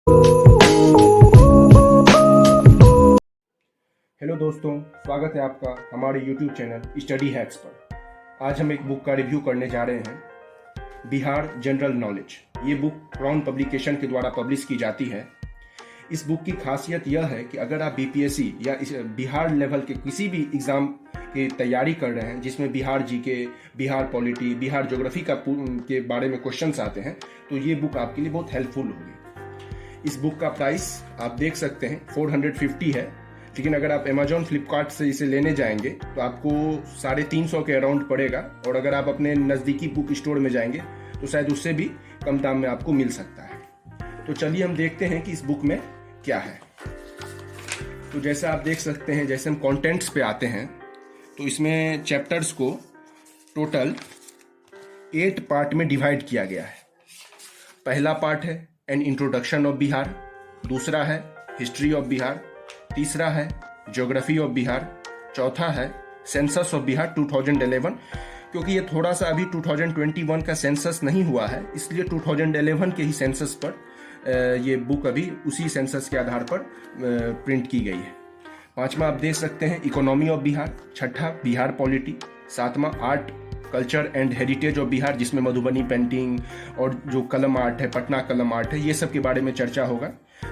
Hello दोस्तों, स्वागत है आपका हमारे YouTube चैनल स्टडी हैक्स पर। आज हम एक बुक का रिव्यू करने जा रहे हैं, बिहार जनरल नॉलेज। ये बुक क्राउन पब्लिकेशन के द्वारा पब्लिश की जाती है। इस बुक की खासियत यह है कि अगर आप बीपीएससी या बिहार लेवल के किसी भी एग्ज़ाम की तैयारी कर रहे हैं जिसमें Bihar GK, Bihar polity, Bihar geography के बारे में क्वेश्चंस आते हैं, तो ये बुक आपके लिए बहुत हेल्पफुल होगी। इस बुक का प्राइस आप देख सकते हैं 450 है, लेकिन अगर आप अमेजॉन फ्लिपकार्ट से इसे लेने जाएंगे तो आपको 350 के अराउंड पड़ेगा, और अगर आप अपने नज़दीकी बुक स्टोर में जाएंगे तो शायद उससे भी कम दाम में आपको मिल सकता है। तो चलिए हम देखते हैं कि इस बुक में क्या है। तो जैसा आप देख सकते हैं, जैसे हम कंटेंट्स पे आते हैं तो इसमें चैप्टर्स को टोटल 8 पार्ट में डिवाइड किया गया है। पहला पार्ट है एन इंट्रोडक्शन ऑफ बिहार, दूसरा है हिस्ट्री ऑफ बिहार, तीसरा है ज्योग्राफी ऑफ बिहार, चौथा है सेंसस ऑफ बिहार 2011। क्योंकि ये थोड़ा सा अभी 2021 का सेंसस नहीं हुआ है, इसलिए 2011 के ही सेंसस पर ये बुक अभी उसी सेंसस के आधार पर प्रिंट की गई है। पांचवा आप देख सकते हैं इकोनॉमी ऑफ बिहार, छठा बिहार पॉलिटी, सातवां art culture and heritage of Bihar, जिसमें मधुबनी पेंटिंग और जो कलम आर्ट है, पटना कलम आर्ट है, ये सब के बारे में चर्चा होगा।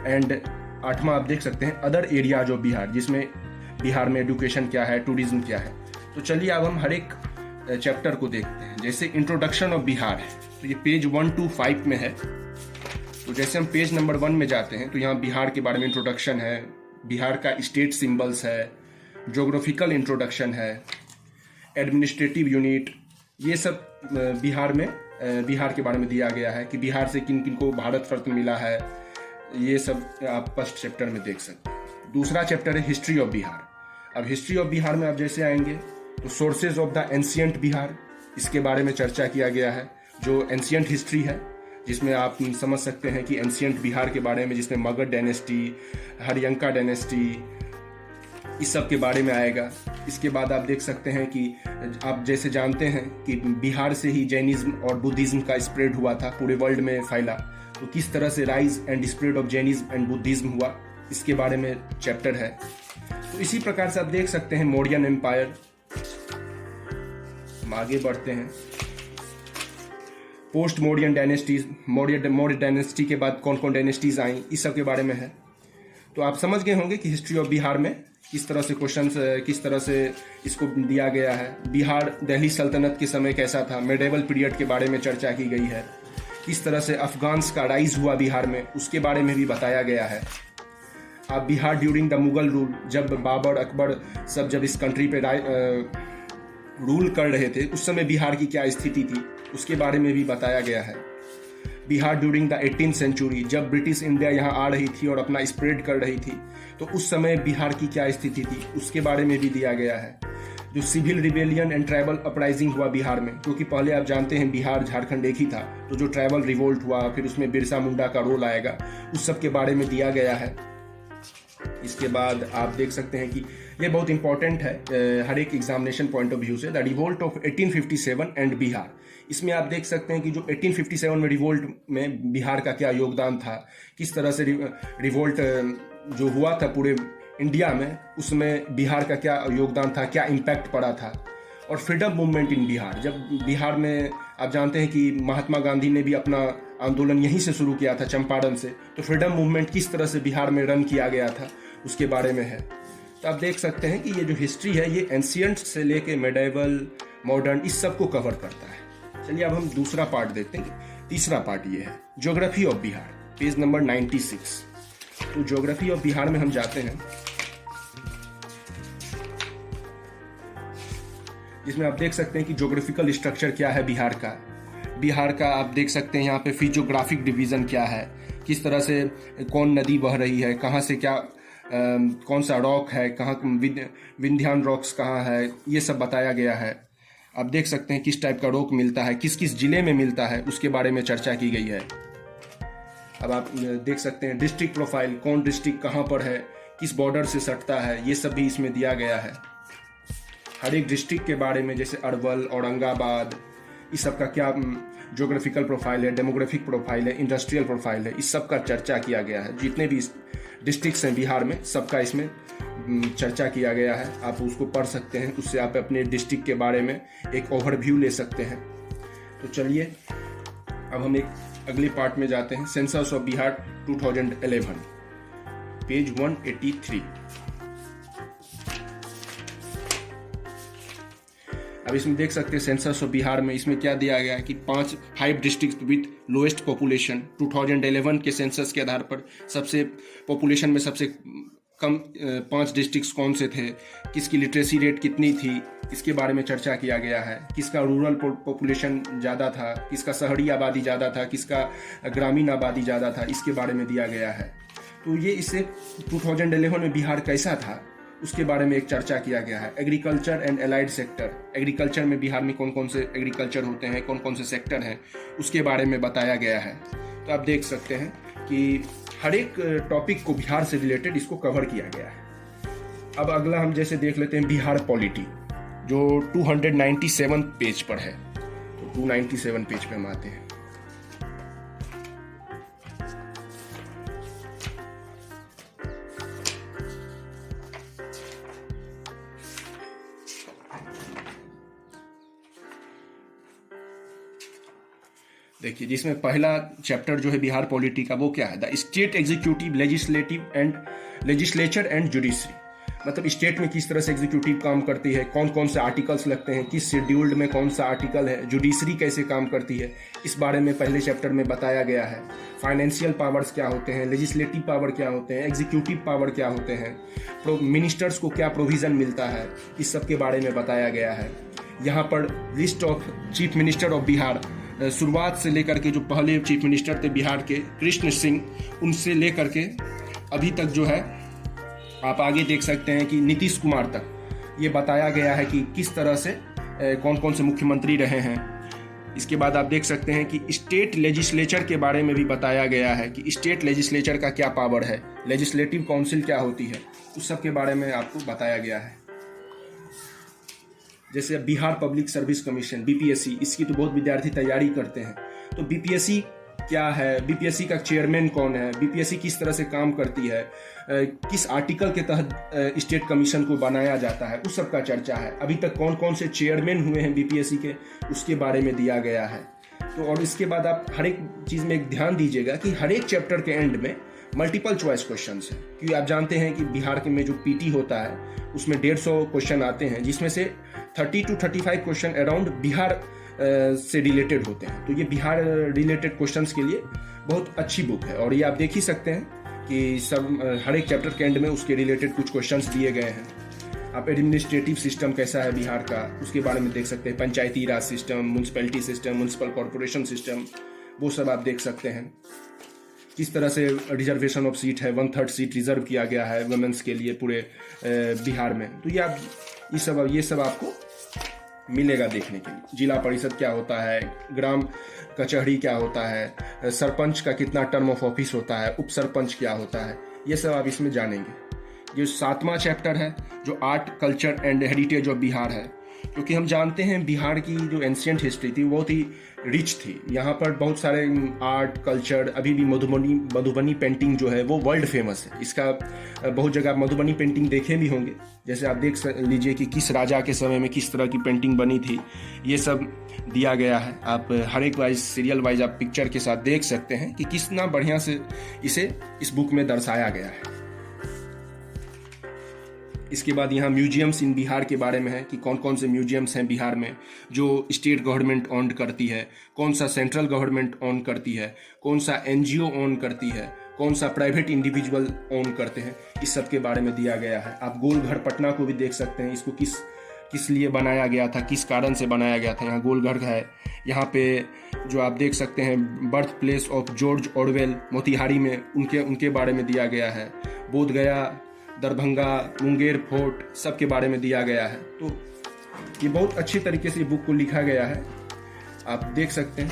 एंड आठवां आप देख सकते हैं अदर एरियाज ऑफ बिहार, जिसमें बिहार में एजुकेशन क्या है, टूरिज्म क्या है। तो चलिए अब हम हर एक चैप्टर को देखते हैं। जैसे इंट्रोडक्शन ऑफ बिहार है तो ये पेज 1 to 5 में है। तो जैसे हम पेज नंबर 1 में जाते हैं तो यहाँ बिहार के बारे में इंट्रोडक्शन है, बिहार का स्टेट सिंबल्स है, ज्योग्राफिकल इंट्रोडक्शन है, एडमिनिस्ट्रेटिव यूनिट, ये सब बिहार में बिहार के बारे में दिया गया है कि बिहार से किन किन को भारत रत्न मिला है। ये सब आप फर्स्ट चैप्टर में देख सकते हैं। दूसरा चैप्टर है हिस्ट्री ऑफ बिहार। अब हिस्ट्री ऑफ बिहार में आप जैसे आएंगे तो sources of the ancient Bihar, इसके बारे में चर्चा किया गया है। जो एंशियंट हिस्ट्री है जिसमें आप समझ सकते हैं कि एंशियंट बिहार के बारे में, जिसमें मगध डायनेस्टी, हरियंका डायनेस्टी, इस सब के बारे में आएगा। इसके बाद आप देख सकते हैं कि आप जैसे जानते हैं कि बिहार से ही जैनिज्म और बुद्धिज्म का स्प्रेड हुआ था, पूरे वर्ल्ड में फैला। तो किस तरह से rise and spread of Jainism and Buddhism हुआ, इसके बारे में चैप्टर है। तो इसी प्रकार से आप देख सकते हैं मौर्यन एम्पायर। हम आगे बढ़ते हैं, post Mauryan dynasties, Maurya dynasty के बाद कौन कौन डायनेस्टीज आई, इस सब के बारे में है। तो आप समझ गए होंगे कि हिस्ट्री ऑफ बिहार में किस तरह से क्वेश्चंस, किस तरह से इसको दिया गया है। बिहार दिल्ली सल्तनत के समय कैसा था, मेडिवल पीरियड के बारे में चर्चा की गई है। किस तरह से अफगान्स का राइज हुआ बिहार में, उसके बारे में भी बताया गया है। आप Bihar during the Mughal rule, जब बाबर, अकबर सब जब इस कंट्री पे रूल कर रहे थे, उस समय बिहार की क्या स्थिति थी, उसके बारे में भी बताया गया है। Bihar during the 18th century, जब ब्रिटिश इंडिया यहाँ आ रही थी और अपना स्प्रेड कर रही थी, तो उस समय बिहार की क्या स्थिति थी, उसके बारे में भी दिया गया है। जो civil rebellion and tribal uprising हुआ बिहार में, क्योंकि पहले आप जानते हैं बिहार झारखंड एक ही था, तो जो ट्राइबल रिवोल्ट हुआ, फिर उसमें बिरसा मुंडा का रोल आएगा, उस सब के बारे में दिया गया है। इसके बाद आप देख सकते हैं कि ये बहुत इंपॉर्टेंट है हर एक एग्जामिनेशन पॉइंट ऑफ व्यू से, the revolt of 1857 and Bihar. इसमें आप देख सकते हैं कि जो 1857 में रिवोल्ट में बिहार का क्या योगदान था, किस तरह से रिवोल्ट जो हुआ था पूरे इंडिया में, उसमें बिहार का क्या योगदान था, क्या इम्पैक्ट पड़ा था। और फ्रीडम मूवमेंट इन बिहार, जब बिहार में आप जानते हैं कि महात्मा गांधी ने भी अपना आंदोलन यहीं से शुरू किया था, चंपारण से, तो फ्रीडम मूवमेंट किस तरह से बिहार में रन किया गया था, उसके बारे में है। तो आप देख सकते हैं कि ये जो हिस्ट्री है ये एंशियंट से लेके मेडिवल, मॉडर्न, इस सब को कवर करता है। चलिए अब हम दूसरा पार्ट देखते हैं। तीसरा पार्ट ये है geography of Bihar, page number 96। तो ज्योग्राफी ऑफ बिहार में हम जाते हैं, जिसमें आप देख सकते हैं कि ज्योग्राफिकल स्ट्रक्चर क्या है बिहार का। बिहार का आप देख सकते हैं यहाँ पे फिजियोग्राफिक डिवीजन क्या है, किस तरह से कौन नदी बह रही है, कहाँ से क्या कौन सा रॉक है, कहाँ विंध्यान रॉक्स कहाँ है, ये सब बताया गया है। आप देख सकते हैं किस टाइप का रॉक मिलता है, किस किस जिले में मिलता है, उसके बारे में चर्चा की गई है। अब आप देख सकते हैं डिस्ट्रिक्ट प्रोफाइल, कौन डिस्ट्रिक्ट कहाँ पर है, किस बॉर्डर से सटता है, ये सब भी इसमें दिया गया है। हर एक डिस्ट्रिक्ट के बारे में, जैसे अरवल, औरंगाबाद, इस सब का क्या ज्योग्राफिकल प्रोफाइल है, डेमोग्राफिक प्रोफाइल है, इंडस्ट्रियल प्रोफाइल है, इस सब का चर्चा किया गया है। जितने भी डिस्ट्रिक्ट्स हैं बिहार में, सबका इसमें चर्चा किया गया है। आप उसको पढ़ सकते हैं, उससे आप अपने डिस्ट्रिक्ट के बारे में एक ओवरव्यू ले सकते हैं। तो चलिए अब हम एक अगले पार्ट में जाते हैं, सेंसस ऑफ बिहार 2011, पेज 183। अब इसमें देख सकते हैं सेंसस ऑफ बिहार में इसमें क्या दिया गया है कि 5 डिस्ट्रिक्ट विथ लोएस्ट पॉपुलेशन 2011 के सेंसस के आधार पर सबसे पॉपुलेशन में सबसे कम 5 डिस्ट्रिक्ट्स कौन से थे, किसकी लिटरेसी रेट कितनी थी, इसके बारे में चर्चा किया गया है। किसका रूरल पॉपुलेशन ज़्यादा था, किसका शहरी आबादी ज़्यादा था, किसका ग्रामीण आबादी ज़्यादा था, इसके बारे में दिया गया है। तो ये इससे 2011 में बिहार कैसा था उसके बारे में एक चर्चा किया गया है। Agriculture and allied sector, agriculture में बिहार में कौन कौन से एग्रीकल्चर होते हैं, कौन कौन से सेक्टर हैं, उसके बारे में बताया गया है। तो आप देख सकते हैं कि हर एक टॉपिक को बिहार से रिलेटेड इसको कवर किया गया है। अब अगला हम जैसे देख लेते हैं बिहार पॉलिटी, जो 297 पेज पर है। तो 297 पेज पे हम आते हैं। देखिए, जिसमें पहला चैप्टर जो है बिहार पॉलिटी का, वो क्या है, the state executive legislature and judiciary. मतलब स्टेट में किस तरह से एग्जीक्यूटिव काम करती है, कौन कौन से आर्टिकल्स लगते हैं, किस शेड्यूल्ड में कौन सा आर्टिकल है, जुडिशरी कैसे काम करती है, इस बारे में पहले चैप्टर में बताया गया है। फाइनेंशियल पावर्स क्या होते हैं, लेजिस्लेटिव पावर क्या होते हैं, एग्जीक्यूटिव पावर क्या होते हैं, मिनिस्टर्स को क्या प्रोविजन मिलता है, इस सब के बारे में बताया गया है। यहाँ पर list of chief minister of Bihar, शुरुआत से लेकर के जो पहले चीफ मिनिस्टर थे बिहार के कृष्ण सिंह, उनसे लेकर के अभी तक जो है आप आगे देख सकते हैं कि नीतीश कुमार तक ये बताया गया है कि किस तरह से कौन कौन से मुख्यमंत्री रहे हैं। इसके बाद आप देख सकते हैं कि स्टेट लेजिस्लेचर के बारे में भी बताया गया है कि स्टेट लेजिस्लेचर का क्या पावर है, लेजिस्लेटिव काउंसिल क्या होती है, उस सब के बारे में आपको बताया गया है। जैसे Bihar public service commission, BPSC, इसकी तो बहुत विद्यार्थी तैयारी करते हैं। तो बीपीएससी क्या है, बीपीएससी का चेयरमैन कौन है, बीपीएससी किस तरह से काम करती है, किस आर्टिकल के तहत स्टेट कमीशन को बनाया जाता है, उस सब का चर्चा है। अभी तक कौन कौन से चेयरमैन हुए हैं बीपीएससी के, उसके बारे में दिया गया है। तो और इसके बाद आप हर एक चीज़ में एक ध्यान दीजिएगा कि हर एक चैप्टर के एंड में मल्टीपल चॉइस क्वेश्चंस है, क्योंकि आप जानते हैं कि बिहार के में जो पीटी होता है उसमें 150 क्वेश्चन आते हैं, जिसमें से 30 to 35 क्वेश्चन अराउंड बिहार से रिलेटेड होते हैं। तो ये बिहार रिलेटेड क्वेश्चंस के लिए बहुत अच्छी बुक है। और ये आप देख ही सकते हैं कि सब हर एक चैप्टर के एंड में उसके रिलेटेड कुछ क्वेश्चंस दिए गए हैं। आप एडमिनिस्ट्रेटिव सिस्टम कैसा है बिहार का, उसके बारे में देख सकते हैं। Panchayati Raj system, municipality system, municipal corporation system, वो सब आप देख सकते हैं। किस तरह से रिजर्वेशन ऑफ सीट है, 1/3 सीट रिजर्व किया गया है वुमेन्स के लिए पूरे बिहार में। तो ये सब आपको मिलेगा देखने के लिए। जिला परिषद क्या होता है, ग्राम कचहरी क्या होता है, सरपंच का कितना टर्म ऑफ ऑफिस होता है, उप सरपंच क्या होता है, ये सब आप इसमें जानेंगे। जो 7वां चैप्टर है, जो art culture and heritage of Bihar है, क्योंकि हम जानते हैं बिहार की जो एंशियंट हिस्ट्री थी वो बहुत ही रिच थी। यहाँ पर बहुत सारे आर्ट कल्चर, अभी भी मधुबनी पेंटिंग जो है वो वर्ल्ड फेमस है। इसका बहुत जगह मधुबनी पेंटिंग देखे भी होंगे। जैसे आप देख लीजिए कि किस राजा के समय में किस तरह की पेंटिंग बनी थी, ये सब दिया गया है। आप हर एक वाइज सीरियल वाइज आप पिक्चर के साथ देख सकते हैं कि कितना बढ़िया से इसे इस बुक में दर्शाया गया है। इसके बाद यहाँ म्यूजियम्स इन बिहार के बारे में है कि कौन कौन से म्यूजियम्स हैं बिहार में जो स्टेट गवर्नमेंट ओन करती है, कौन सा सेंट्रल गवर्नमेंट ओन करती है, कौन सा एनजीओ ओन करती है, कौन सा प्राइवेट इंडिविजुअल ओन करते हैं, इस सब के बारे में दिया गया है। आप गोलघर पटना को भी देख सकते हैं, इसको किस लिए बनाया गया था, किस कारण से बनाया गया था। यहाँ गोलघर है। यहाँ पे जो आप देख सकते हैं birth place of George Orwell Motihari में, उनके बारे में दिया गया है। बोधगया, दरभंगा, मुंगेर फोर्ट, सब के बारे में दिया गया है। तो ये बहुत अच्छी तरीके से बुक को लिखा गया है, आप देख सकते हैं।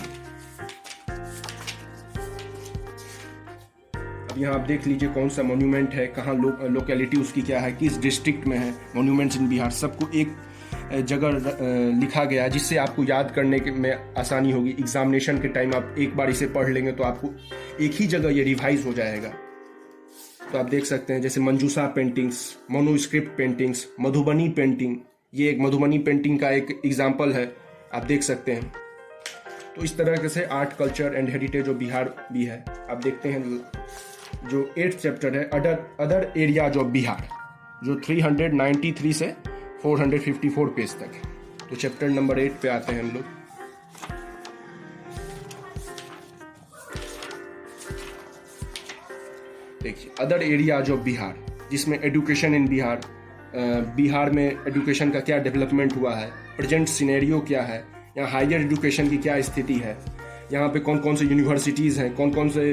अब यहाँ आप देख लीजिए कौन सा मॉन्यूमेंट है, कहाँ लोकेलिटी उसकी क्या है, किस डिस्ट्रिक्ट में है, मॉन्यूमेंट्स इन बिहार, सबको एक जगह लिखा गया है, जिससे आपको याद करने के में आसानी होगी। एग्जामिनेशन के टाइम आप एक बार इसे पढ़ लेंगे तो आपको एक ही जगह ये रिवाइज हो जाएगा। तो आप देख सकते हैं जैसे मंजूषा पेंटिंग्स, मोनोस्क्रिप्ट पेंटिंग्स, मधुबनी पेंटिंग, ये एक मधुबनी पेंटिंग का एक एग्जाम्पल है, आप देख सकते हैं। तो इस तरह से art, culture and heritage of Bihar भी है। आप देखते हैं जो 8th चैप्टर है अदर एरियाज ऑफ बिहार, जो 393 से 454 पेज तक है। तो चैप्टर नंबर 8 पे आते हैं हम लोग। देखिए अदर एरियाज ऑफ बिहार, जिसमें एजुकेशन इन बिहार, बिहार में एजुकेशन का क्या डेवलपमेंट हुआ है, प्रेजेंट सिनेरियो क्या है, यहाँ हायर एजुकेशन की क्या स्थिति है, यहाँ पे कौन कौन से यूनिवर्सिटीज़ हैं, कौन कौन से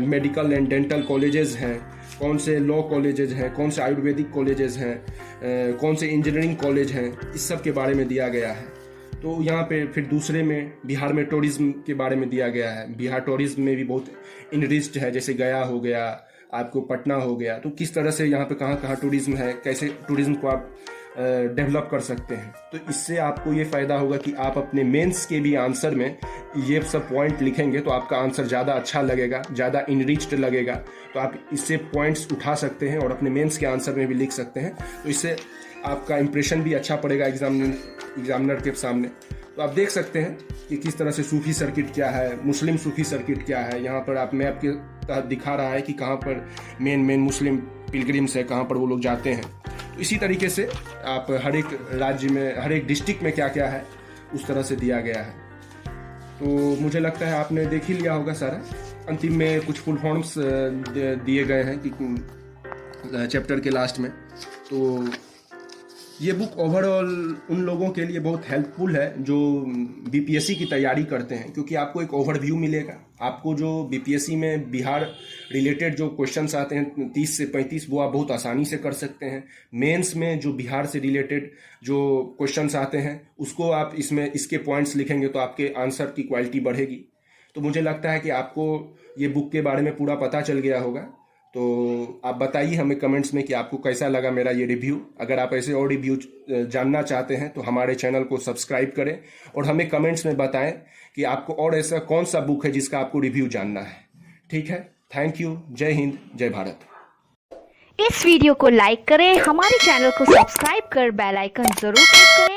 मेडिकल एंड डेंटल कॉलेजेस हैं, कौन से लॉ कॉलेजेस हैं, कौन से आयुर्वेदिक कॉलेजेस हैं, कौन से इंजीनियरिंग कॉलेज हैं, इस सब के बारे में दिया गया है। तो यहाँ पे फिर दूसरे में बिहार में टूरिज्म के बारे में दिया गया है। बिहार टूरिज्म में भी बहुत इनरिच्ड है, जैसे गया हो गया, आपको पटना हो गया। तो किस तरह से यहाँ पे कहाँ कहाँ टूरिज्म है, कैसे टूरिज्म को आप डेवलप कर सकते हैं। तो इससे आपको ये फ़ायदा होगा कि आप अपने मेंस के भी आंसर में ये सब पॉइंट लिखेंगे तो आपका आंसर ज़्यादा अच्छा लगेगा, ज़्यादा इनरिच्ड लगेगा। तो आप इससे पॉइंट्स उठा सकते हैं और अपने मेंस के आंसर में भी लिख सकते हैं। तो इससे आपका इंप्रेशन भी अच्छा पड़ेगा एग्जामिनर के सामने। तो आप देख सकते हैं कि किस तरह से सूफी सर्किट क्या है, मुस्लिम सूफी सर्किट क्या है। यहाँ पर आप मैप के तहत दिखा रहा है कि कहाँ पर मेन मुस्लिम पिलग्रिम्स है, कहाँ पर वो लोग जाते हैं। तो इसी तरीके से आप हर एक राज्य में, हर एक डिस्ट्रिक्ट में क्या क्या है उस तरह से दिया गया है। तो मुझे लगता है आपने देख ही लिया होगा सारा। अंतिम में कुछ फुल फॉर्म्स दिए गए हैं कि चैप्टर के लास्ट में। तो ये बुक ओवरऑल उन लोगों के लिए बहुत हेल्पफुल है जो बीपीएससी की तैयारी करते हैं, क्योंकि आपको एक ओवरव्यू मिलेगा। आपको जो बीपीएससी में बिहार रिलेटेड जो क्वेश्चंस आते हैं 30 से 35, वो आप बहुत आसानी से कर सकते हैं। मेंस में जो बिहार से रिलेटेड जो क्वेश्चंस आते हैं उसको आप इसमें इसके पॉइंट्स लिखेंगे तो आपके आंसर की क्वालिटी बढ़ेगी। तो मुझे लगता है कि आपको ये बुक के बारे में पूरा पता चल गया होगा। तो आप बताइए हमें कमेंट्स में कि आपको कैसा लगा मेरा ये रिव्यू। अगर आप ऐसे और रिव्यू जानना चाहते हैं तो हमारे चैनल को सब्सक्राइब करें और हमें कमेंट्स में बताएं कि आपको और ऐसा कौन सा बुक है जिसका आपको रिव्यू जानना है। ठीक है, थैंक यू। जय हिंद, जय भारत। इस वीडियो को लाइक करें, हमारे चैनल को सब्सक्राइब कर बेल आइकन जरूर प्रेस करें